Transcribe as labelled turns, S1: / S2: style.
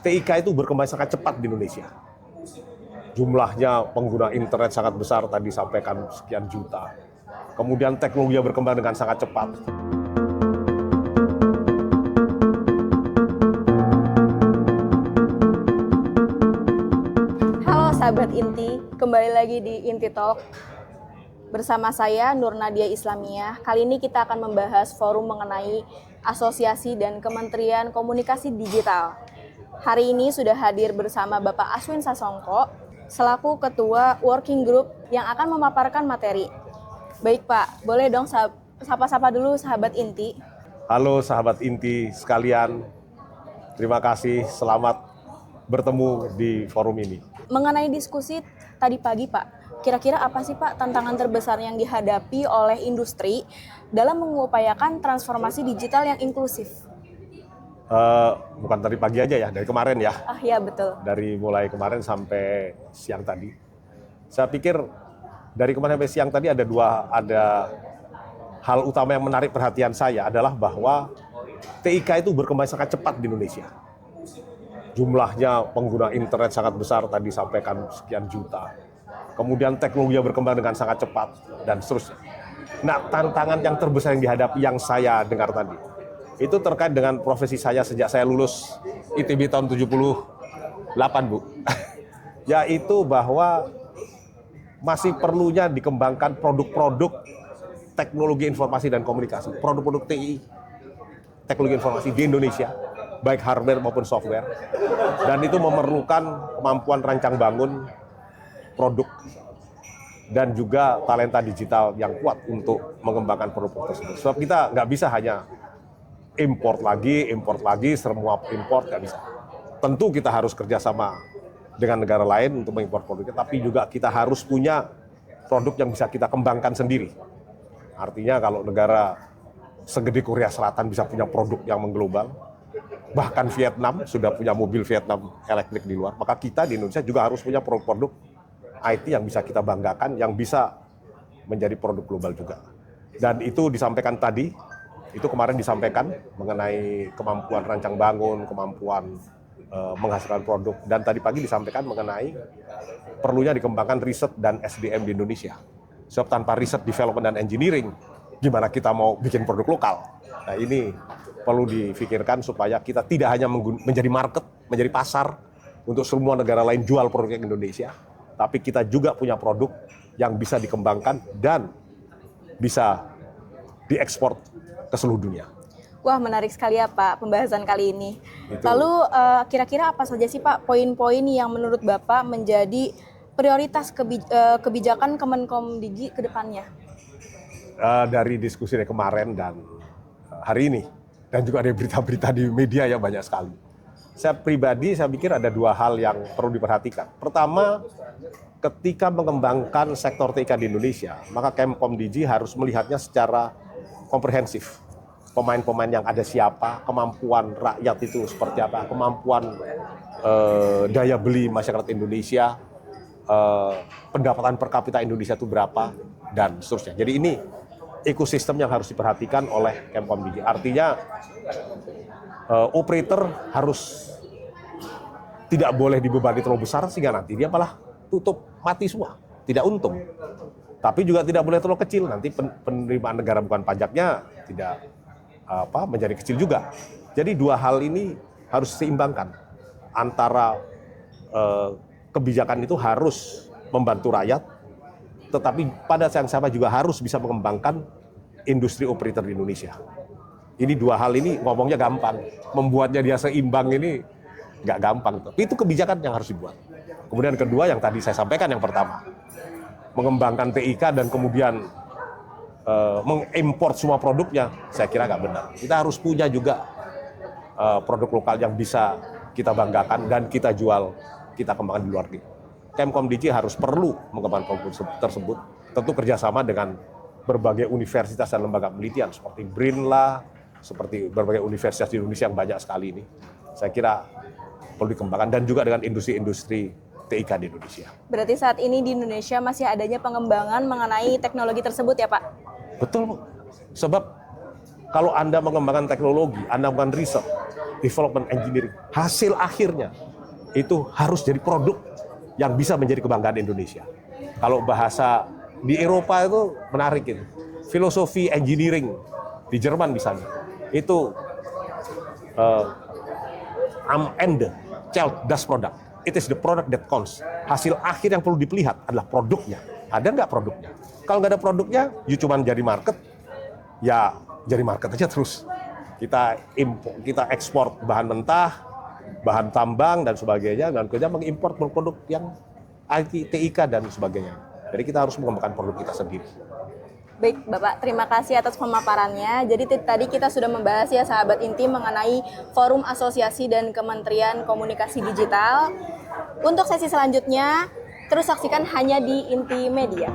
S1: TIK itu berkembang sangat cepat di Indonesia. Jumlahnya pengguna internet sangat besar, tadi sampaikan sekian juta. Kemudian teknologi berkembang dengan sangat cepat.
S2: Halo sahabat Inti, kembali lagi di Inti Talk. Bersama saya Nur Nadia Islamiyah. Kali ini kita akan membahas forum mengenai Asosiasi dan Kementerian Komunikasi Digital. Hari ini sudah hadir bersama Bapak Aswin Sasongko selaku Ketua Working Group yang akan memaparkan materi. Baik Pak, boleh dong sapa-sapa dulu sahabat Inti.
S1: Halo sahabat Inti sekalian, terima kasih, selamat bertemu di forum ini.
S2: Mengenai diskusi tadi pagi Pak, kira-kira apa sih Pak tantangan terbesar yang dihadapi oleh industri dalam mengupayakan transformasi digital yang inklusif?
S1: Bukan tadi pagi aja ya, dari kemarin ya.
S2: Ah ya betul.
S1: Dari mulai kemarin sampai siang tadi. Saya pikir dari kemarin sampai siang tadi ada hal utama yang menarik perhatian saya adalah bahwa TIK itu berkembang sangat cepat di Indonesia. Jumlahnya pengguna internet sangat besar, tadi sampaikan sekian juta. Kemudian teknologi berkembang dengan sangat cepat dan seterusnya. Nah, tantangan yang terbesar yang dihadapi yang saya dengar tadi itu terkait dengan profesi saya sejak saya lulus ITB tahun 78, Bu. Yaitu bahwa masih perlunya dikembangkan produk-produk teknologi informasi dan komunikasi, produk-produk TI, teknologi informasi di Indonesia, baik hardware maupun software. Dan itu memerlukan kemampuan rancang bangun produk dan juga talenta digital yang kuat untuk mengembangkan produk tersebut. Sebab kita nggak bisa hanya import lagi, semua import nggak bisa. Tentu kita harus kerjasama dengan negara lain untuk mengimpor produknya, tapi juga kita harus punya produk yang bisa kita kembangkan sendiri. Artinya kalau negara segede Korea Selatan bisa punya produk yang mengglobal, bahkan Vietnam sudah punya mobil Vietnam elektrik di luar, maka kita di Indonesia juga harus punya produk-produk IT yang bisa kita banggakan, yang bisa menjadi produk global juga. Dan itu disampaikan tadi, itu kemarin disampaikan mengenai kemampuan rancang bangun, kemampuan menghasilkan produk, dan tadi pagi disampaikan mengenai perlunya dikembangkan riset dan SDM di Indonesia. Sebab tanpa riset, development, dan engineering, gimana kita mau bikin produk lokal? Nah, ini perlu difikirkan supaya kita tidak hanya menjadi market, menjadi pasar untuk semua negara lain jual produknya ke Indonesia, tapi kita juga punya produk yang bisa dikembangkan dan bisa diekspor ke seluruh dunia.
S2: Wah, menarik sekali ya Pak pembahasan kali ini.
S1: Itu.
S2: Lalu kira-kira apa saja sih Pak poin-poin yang menurut Bapak menjadi prioritas kebijakan Kemenkomdigi ke depannya?
S1: Dari diskusi dari kemarin dan hari ini, dan juga ada berita-berita di media ya banyak sekali. Saya pribadi, saya pikir ada dua hal yang perlu diperhatikan. Pertama, ketika mengembangkan sektor TIK di Indonesia, maka Kemkomdigi harus melihatnya secara komprehensif. Pemain-pemain yang ada siapa, kemampuan rakyat itu seperti apa, kemampuan daya beli masyarakat Indonesia, pendapatan per kapita Indonesia itu berapa, dan seterusnya. Jadi ini ekosistem yang harus diperhatikan oleh Kemkomdigi. Artinya operator harus tidak boleh dibebani terlalu besar sehingga nanti dia malah tutup mati semua, tidak untung. Tapi juga tidak boleh terlalu kecil, nanti penerimaan negara bukan pajaknya tidak menjadi kecil juga. Jadi dua hal ini harus diseimbangkan antara kebijakan itu harus membantu rakyat, tetapi pada saat yang sama juga harus bisa mengembangkan industri operator di Indonesia. Ini dua hal ini ngomongnya gampang, membuatnya dia seimbang ini nggak gampang. Tapi itu kebijakan yang harus dibuat. Kemudian kedua yang tadi saya sampaikan, yang pertama, mengembangkan TIK dan kemudian mengimport semua produknya, saya kira nggak benar. Kita harus punya juga produk lokal yang bisa kita banggakan dan kita jual, kita kembangkan di luar negeri. Kemkomdigi harus perlu mengembangkan produk tersebut, tentu kerjasama dengan berbagai universitas dan lembaga penelitian seperti BRIN lah, seperti berbagai universitas di Indonesia yang banyak sekali ini. Saya kira perlu dikembangkan, dan juga dengan industri-industri TIK di Indonesia.
S2: Berarti saat ini di Indonesia masih adanya pengembangan mengenai teknologi tersebut ya Pak?
S1: Betul, Bu. Sebab Kalau Anda mengembangkan teknologi, Anda mengembangkan riset, development engineering, hasil akhirnya itu harus jadi produk yang bisa menjadi kebanggaan Indonesia. Kalau bahasa di Eropa itu menarik itu. Filosofi engineering di Jerman misalnya, itu am Ende, Child das Product. It is the product that counts. Hasil akhir yang perlu dilihat adalah produknya. Ada nggak produknya? Kalau nggak ada produknya, you cuma jadi market, ya jadi market aja terus. Kita ekspor bahan mentah, bahan tambang dan sebagainya, dan kita mengimpor produk yang IT, TIK dan sebagainya. Jadi kita harus mengembangkan produk kita sendiri.
S2: Baik, Bapak, terima kasih atas pemaparannya. Jadi tadi kita sudah membahas ya sahabat Inti mengenai Forum Asosiasi dan Kementerian Komunikasi Digital. Untuk sesi selanjutnya, terus saksikan hanya di Inti Media.